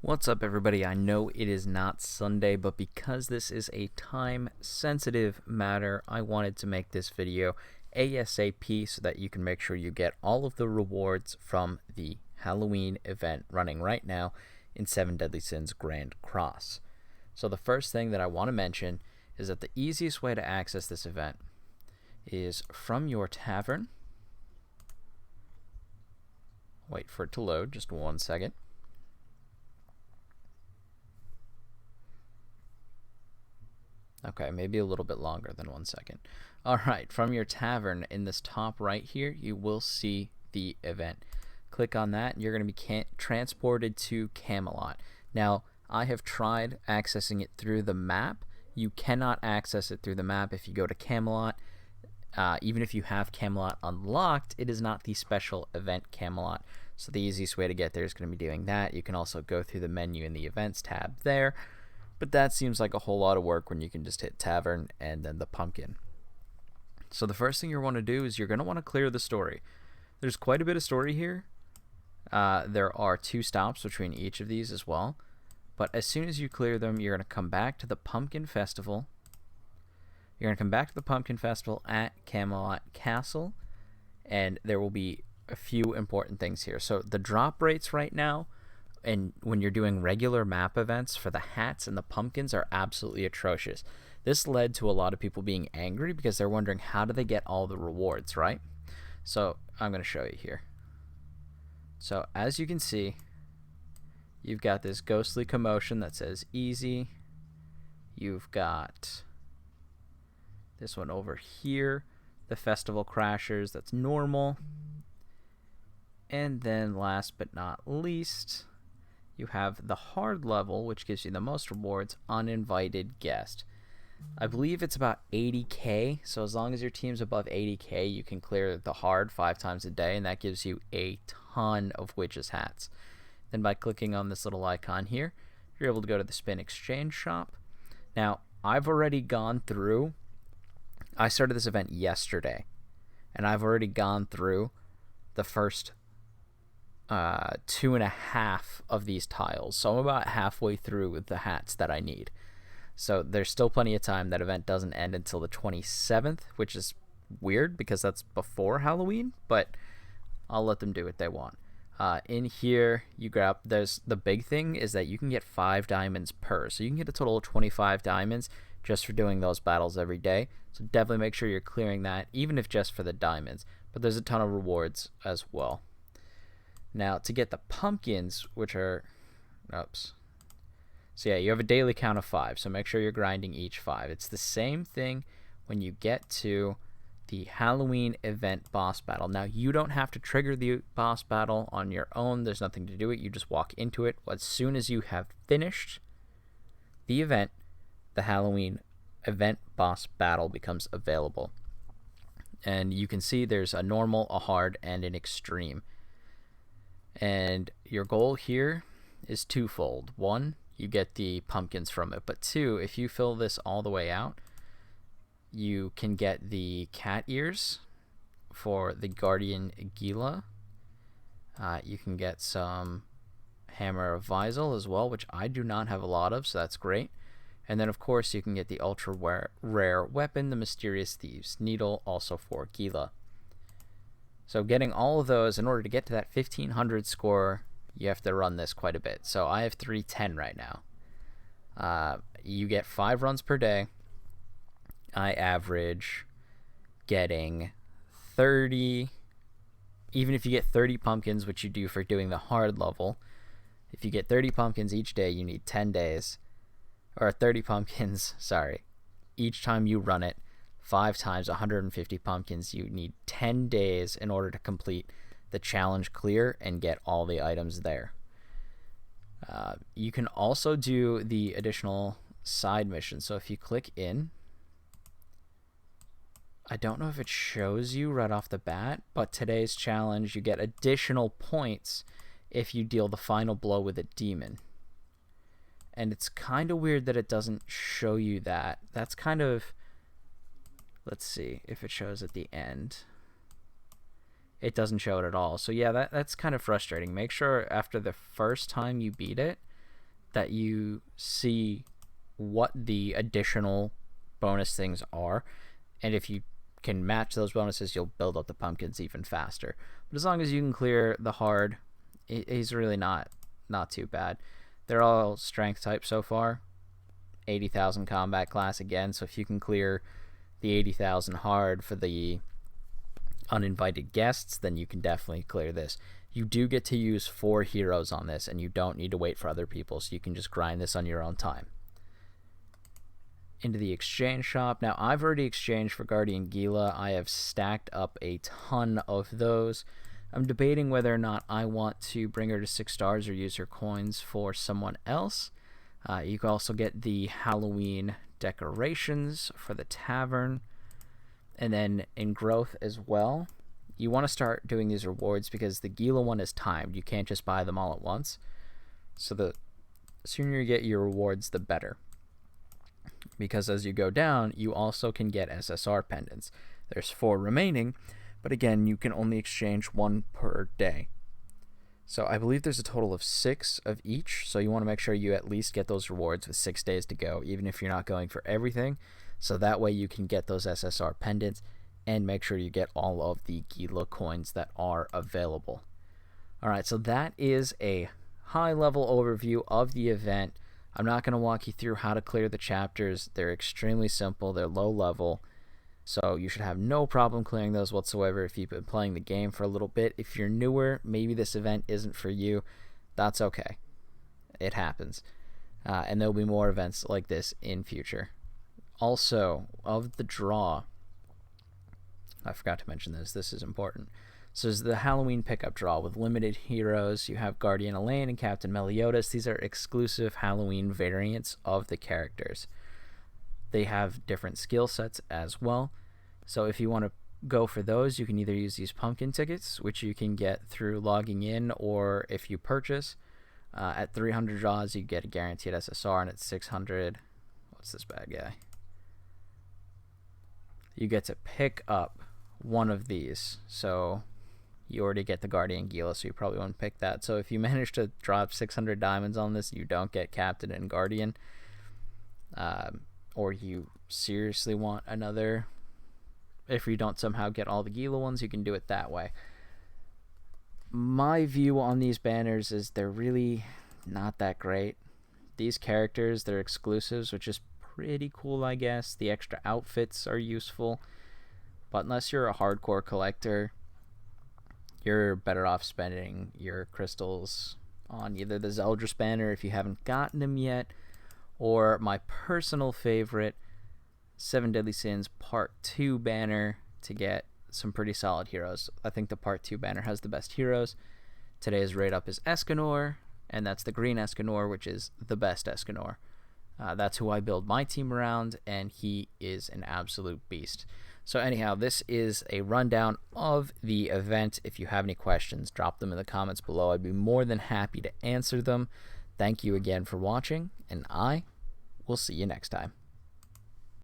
What's up, everybody? I know it is not Sunday, but because this is a time-sensitive matter, I wanted to make this video ASAP so that you can make sure you get all of the rewards from the Halloween event running right now in 7 Deadly Sins Grand Cross. So the first thing that I want to mention is that the easiest way to access this event is from your tavern. Wait for it to load, just 1 second. Okay, maybe a little bit longer than 1 second. Alright, from your tavern in this top right here, you will see the event. Click on that and you're going to be transported to Camelot. Now, I have tried accessing it through the map. You cannot access it through the map if you go to Camelot. Even if you have Camelot unlocked, it is not the special event Camelot. So the easiest way to get there is going to be doing that. You can also go through the menu in the events tab there. But that seems like a whole lot of work when you can just hit tavern and then the pumpkin. So the first thing you want to do is you're going to want to clear the story. There's quite a bit of story here. There are 2 stops between each of these as well. But as soon as you clear them, you're going to come back to the Pumpkin Festival. You're going to come back to the Pumpkin Festival at Camelot Castle. And there will be a few important things here. So the drop rates right now, and when you're doing regular map events for the hats and the pumpkins, are absolutely atrocious. This led to a lot of people being angry because they're wondering how do they get all the rewards, right? So I'm going to show you here. So as you can see, you've got this ghostly commotion that says easy. You've got this one over here, the festival crashers, that's normal. And then last but not least, you have the hard level, which gives you the most rewards, uninvited guest. I believe it's about 80k, so as long as your team's above 80k, you can clear the hard 5 times a day, and that gives you a ton of witches hats. Then by clicking on this little icon here, you're able to go to the Spin Exchange shop. Now, I've already gone through, I started this event yesterday, and I've already gone through the first 2.5 of these tiles, so I'm about halfway through with the hats that I need. So there's still plenty of time. That event doesn't end until the 27th, which is weird because that's before Halloween, but I'll let them do what they want. In here, you grab, there's the big thing is that you can get 5 diamonds per, so you can get a total of 25 diamonds just for doing those battles every day. So definitely make sure you're clearing that, even if just for the diamonds. But there's a ton of rewards as well. Now, to get the pumpkins, which are, oops. So yeah, you have a daily count of 5, so make sure you're grinding each 5. It's the same thing when you get to the Halloween event boss battle. Now, you don't have to trigger the boss battle on your own. There's nothing to do it. You just walk into it. As soon as you have finished the event, the Halloween event boss battle becomes available. And you can see there's a normal, a hard, and an extreme. And your goal here is twofold. 1, you get the pumpkins from it, but 2, if you fill this all the way out, you can get the cat ears for the Guardian Gila. You can get some Hammer of Visel as well, which I do not have a lot of, so that's great. And then, of course, you can get the ultra rare weapon, the Mysterious Thieves Needle, also for Gila. So getting all of those, in order to get to that 1500 score, you have to run this quite a bit. So I have 310 right now. You get 5 runs per day. I average getting 30. Even if you get 30 pumpkins, which you do for doing the hard level, if you get 30 pumpkins each day, you need 10 days. Or 30 pumpkins, sorry. Each time you run it, 5 times 150 pumpkins, you need 10 days in order to complete the challenge clear and get all the items there. You can also do the additional side missions. So if you click in, I don't know if it shows you right off the bat, but today's challenge, you get additional points if you deal the final blow with a demon. And it's kind of weird that it doesn't show you that. That's kind of, let's see if it shows at the end. It doesn't show it at all. So yeah, that's kind of frustrating. Make sure after the first time you beat it, that you see what the additional bonus things are, and if you can match those bonuses, you'll build up the pumpkins even faster. But as long as you can clear the hard, he's really not too bad. They're all strength type so far. 80,000 combat class again, so if you can clear the 80,000 hard for the uninvited guests, then you can definitely clear this. You do get to use 4 heroes on this, and you don't need to wait for other people, so you can just grind this on your own time. Into the exchange shop. Now, I've already exchanged for Guardian Gila. I have stacked up a ton of those. I'm debating whether or not I want to bring her to 6 stars or use her coins for someone else. You can also get the Halloween decorations for the tavern. And then in growth as well, you want to start doing these rewards because the Gila one is timed. You can't just buy them all at once. So the sooner you get your rewards, the better. Because as you go down, you also can get SSR pendants. There's 4 remaining, but again, you can only exchange 1 per day. So I believe there's a total of 6 of each, so you want to make sure you at least get those rewards with 6 days to go, even if you're not going for everything. So that way you can get those SSR pendants and make sure you get all of the Gila coins that are available. Alright, so that is a high-level overview of the event. I'm not going to walk you through how to clear the chapters. They're extremely simple. They're low level. So you should have no problem clearing those whatsoever if you've been playing the game for a little bit. If you're newer, maybe this event isn't for you. That's okay. It happens. And there'll be more events like this in future. Also, of the draw, I forgot to mention this. This is important. So there's the Halloween pickup draw with limited heroes. You have Guardian Elaine and Captain Meliodas. These are exclusive Halloween variants of the characters. They have different skill sets as well. So if you want to go for those, you can either use these pumpkin tickets, which you can get through logging in, or if you purchase. At 300 draws, you get a guaranteed SSR, and at 600, what's this bad guy? You get to pick up one of these. So you already get the Guardian Gila, so you probably won't pick that. So if you manage to drop 600 diamonds on this, you don't get Captain and Guardian. Or you seriously want another. If you don't somehow get all the Gila ones, you can do it that way. My view on these banners is they're really not that great. These characters, they're exclusives, which is pretty cool, I guess. The extra outfits are useful. But unless you're a hardcore collector, you're better off spending your crystals on either the Zeldris banner if you haven't gotten them yet, or my personal favorite, 7 Deadly Sins Part 2 banner to get some pretty solid heroes. I think the Part 2 banner has the best heroes. Today's raid up is Escanor, and that's the green Escanor, which is the best Escanor. That's who I build my team around, and he is an absolute beast. So anyhow, this is a rundown of the event. If you have any questions, drop them in the comments below. I'd be more than happy to answer them. Thank you again for watching, and I will see you next time.